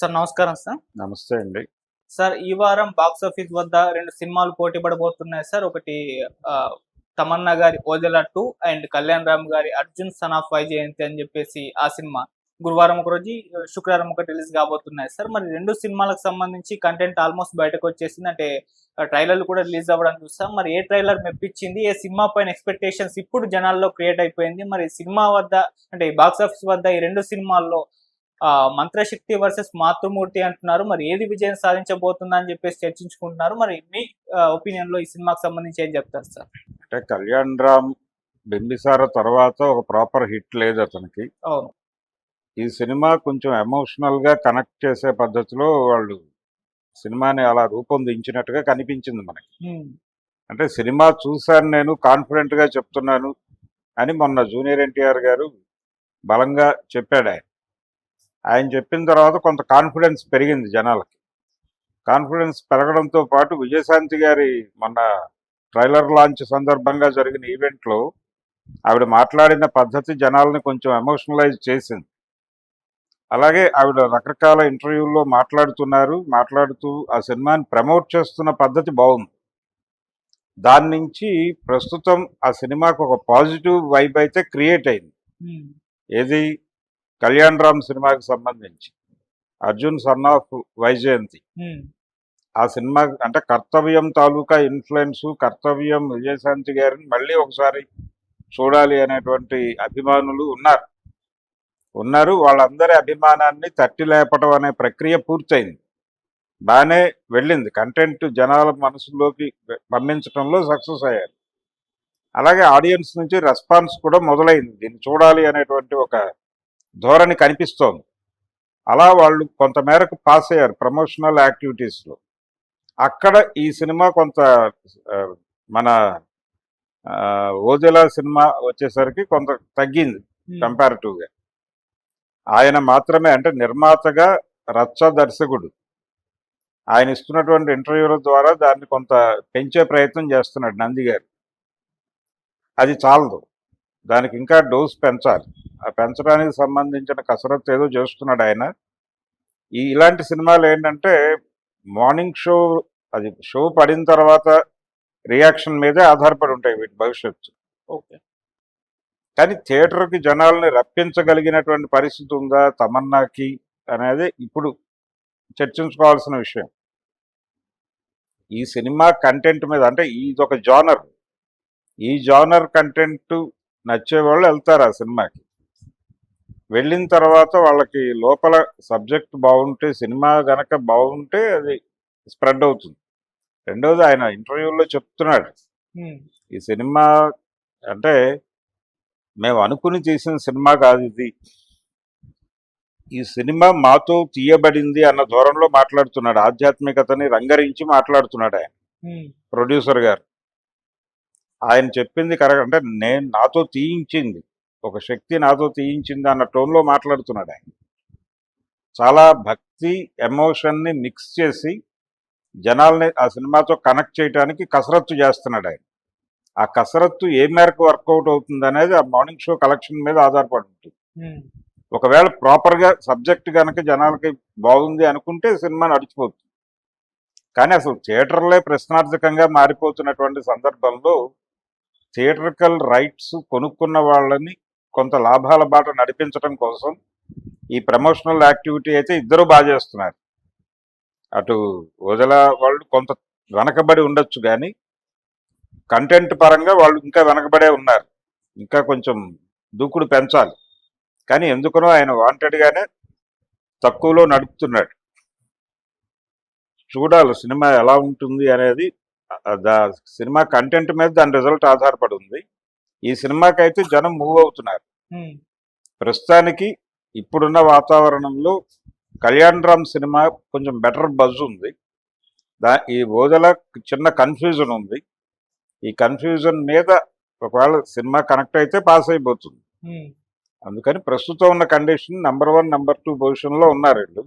Sir నమస్కారం sir. నమస్తే అండి. సార్ ఈ వారం బాక్స్ ఆఫీస్ వద్ద 2 సినిమాలు పోటీ పడబోతున్నాయి సార్. ఒకటి తమన్నా గారి 'ఓజెల 2' అండ్ కళ్యాణ్ రామ్ గారి 'అర్జున్ సన్ ఆఫ్ వైజయంతి' అని చెప్పేసి ఆ సినిమా గురువారం ఒక రోజు, శుక్రవారం ఒకటి రిలీజ్ కాబోతున్నాయి సార్. మరి 2 సినిమాలకు సంబంధించి కంటెంట్ ఆల్మోస్ట్ బయటకొచ్చేసింది. అంటే ట్రైలర్‌లు కూడా రిలీజ్ అవ్వడం చూసాం. మరి ఏ ట్రైలర్ మెప్పించింది? ఏ సినిమా పైన ఎక్స్‌పెక్టేషన్స్ ఇప్పుడు జనాల్లో క్రియేట్ అయిపోయింది? మరి సినిమా వద్ద అంటే బాక్స్ ఆఫీస్ వద్ద ఈ 2 సినిమాల్లో 'మంత్రశక్తి' వర్సెస్ 'మాతృమూర్తి' అంటున్నారు. మరి ఏది విజయం సాధించబోతుందని చెప్పేసి చర్చించుకుంటున్నారు. మరి మీ ఒపీనియన్‌లో ఈ సినిమాకి సంబంధించి ఏం చెప్తారు సార్? అంటే 'కళ్యాణ్ రామ్' 'బింబిసార' తర్వాత ఒక ప్రాపర్ హిట్ లేదు అతనికి. అవును. ఈ సినిమా కొంచెం ఎమోషనల్‌గా కనెక్ట్ చేసే పద్ధతిలో వాళ్ళు సినిమాని అలా రూపొందించినట్టుగా కనిపించింది మనకి. అంటే సినిమా చూశాను నేను, కాన్ఫిడెంట్‌గా చెప్తున్నాను అని మొన్న జూనియర్ ఎన్టీఆర్ గారు బలంగా చెప్పాడాయన. ఆయన చెప్పిన తర్వాత కొంత కాన్ఫిడెన్స్ పెరిగింది జనాలకి. కాన్ఫిడెన్స్ పెరగడంతో పాటు విజయశాంతి గారి మొన్న ట్రైలర్ లాంచ్ సందర్భంగా జరిగిన ఈవెంట్లో ఆవిడ మాట్లాడిన పద్ధతి జనాల్ని కొంచెం ఎమోషనలైజ్ చేసింది. అలాగే ఆవిడ రకరకాల ఇంటర్వ్యూల్లో మాట్లాడుతూ ఆ సినిమాని ప్రమోట్ చేస్తున్న పద్ధతి బాగుంది. దాని నుంచి ప్రస్తుతం ఆ సినిమాకు ఒక పాజిటివ్ వైబ్ అయితే క్రియేట్ అయింది. ఏది 'కళ్యాణ్ రామ్' సినిమాకి సంబంధించి 'అర్జున్ సన్ ఆఫ్ వైజయంతి' ఆ సినిమా అంటే కర్తవ్యం తాలూకా ఇన్ఫ్లుయెన్స్, కర్తవ్యం విజయశాంతి గారిని మళ్ళీ ఒకసారి చూడాలి అనేటువంటి అభిమానులు ఉన్నారు. వాళ్ళందరి అభిమానాన్ని తట్టి లేపటం అనే ప్రక్రియ పూర్తయింది. బాగానే వెళ్ళింది. కంటెంట్ జనాల మనసులోకి పంపించడంలో సక్సెస్ అయ్యారు. అలాగే ఆడియన్స్ నుంచి రెస్పాన్స్ కూడా మొదలైంది. దీన్ని చూడాలి అనేటువంటి ఒక ధోరణి కనిపిస్తోంది. అలా వాళ్ళు కొంతమేరకు పాస్ అయ్యారు ప్రమోషనల్ యాక్టివిటీస్లో. అక్కడ ఈ సినిమా కొంత మన 'ఓజెల' సినిమా వచ్చేసరికి కొంత తగ్గింది కంపారిటివ్గా. ఆయన మాత్రమే అంటే నిర్మాతగా రచ్చ దర్శకుడు. ఆయన ఇస్తున్నటువంటి ఇంటర్వ్యూల ద్వారా దాన్ని కొంత పెంచే ప్రయత్నం చేస్తున్నాడు నంది గారు. అది చాలదు, దానికి ఇంకా డోస్ పెంచాలి. ఆ పెంచడానికి సంబంధించిన కసరత్తు ఏదో చేస్తున్నాడు ఆయన. ఇలాంటి సినిమాలు ఏంటంటే మార్నింగ్ షో పడిన తర్వాత రియాక్షన్ మీదే ఆధారపడి ఉంటాయి వీటి భవిష్యత్తు. ఓకే. కానీ థియేటర్కి జనాల్ని రప్పించగలిగినటువంటి పరిస్థితి ఉందా తమన్నాకి అనేది ఇప్పుడు చర్చించుకోవాల్సిన విషయం. ఈ సినిమా కంటెంట్ మీద అంటే ఇదొక జానర్. ఈ జానర్ కంటెంట్ నచ్చేవాళ్ళు వెళ్తారు ఆ సినిమాకి. వెళ్ళిన తర్వాత వాళ్ళకి లోపల సబ్జెక్ట్ బాగుంటే, సినిమా గనక బాగుంటే అది స్ప్రెడ్ అవుతుంది. రెండోది ఆయన ఇంటర్వ్యూల్లో చెప్తున్నాడు, ఈ సినిమా అంటే మేము అనుకుని తీసిన సినిమా కాదు ఇది, ఈ సినిమా మాతో తీయబడింది అన్న ధోరణిలో మాట్లాడుతున్నాడు. ఆధ్యాత్మికతని రంగరించి మాట్లాడుతున్నాడు ఆయన ప్రొడ్యూసర్ గారు. ఆయన చెప్పింది కరెక్ట్. అంటే నాతో తీయించింది, ఒక శక్తి నాతో తీయించింది అన్న టోన్లో మాట్లాడుతున్నాడు ఆయన. చాలా భక్తి ఎమోషన్ని మిక్స్ చేసి జనాల్ని ఆ సినిమాతో కనెక్ట్ చేయడానికి కసరత్తు చేస్తున్నాడు ఆయన. ఆ కసరత్తు ఏ మేరకు వర్కౌట్ అవుతుంది అనేది ఆ మార్నింగ్ షో కలెక్షన్ మీద ఆధారపడి ఉంటుంది. ఒకవేళ ప్రాపర్గా సబ్జెక్ట్ కనుక జనాలకి బాగుంది అనుకుంటే సినిమా నడిచిపోతుంది. కానీ అసలు థియేటర్లే ప్రశ్నార్థకంగా మారిపోతున్నటువంటి సందర్భంలో థియేటర్కల్ రైట్స్ కొనుక్కున్న వాళ్ళని కొంత లాభాల బాట నడిపించడం కోసం ఈ ప్రమోషనల్ యాక్టివిటీ అయితే ఇద్దరు బాగా చేస్తున్నారు. అటు 'ఓజెల' వాళ్ళు కొంత వెనకబడి ఉండొచ్చు, కానీ కంటెంట్ పరంగా వాళ్ళు ఇంకా వెనకబడే ఉన్నారు. ఇంకా కొంచెం దూకుడు పెంచాలి. కానీ ఎందుకనో ఆయన వాంటెడ్గానే తక్కువలో నడుపుతున్నాడు. చూడాలి సినిమా ఎలా ఉంటుంది అనేది. సినిమా కంటెంట్ మీద దాని రిజల్ట్ ఆధారపడి ఉంది. ఈ సినిమాకైతే జనం మూవ్ అవుతున్నారు. ప్రస్తుతానికి ఇప్పుడున్న వాతావరణంలో 'కళ్యాణ్ రామ్' సినిమా కొంచెం బెటర్ బజ్ ఉంది. ఈ 'ఓజెల' చిన్న కన్ఫ్యూజన్ ఉంది. ఈ కన్ఫ్యూజన్ మీద ఒకవేళ సినిమా కనెక్ట్ అయితే పాస్ అయిపోతుంది. అందుకని ప్రస్తుతం ఉన్న కండిషన్ నెంబర్ 1, నెంబర్ 2 పొజిషన్లో ఉన్నారు వీళ్ళు.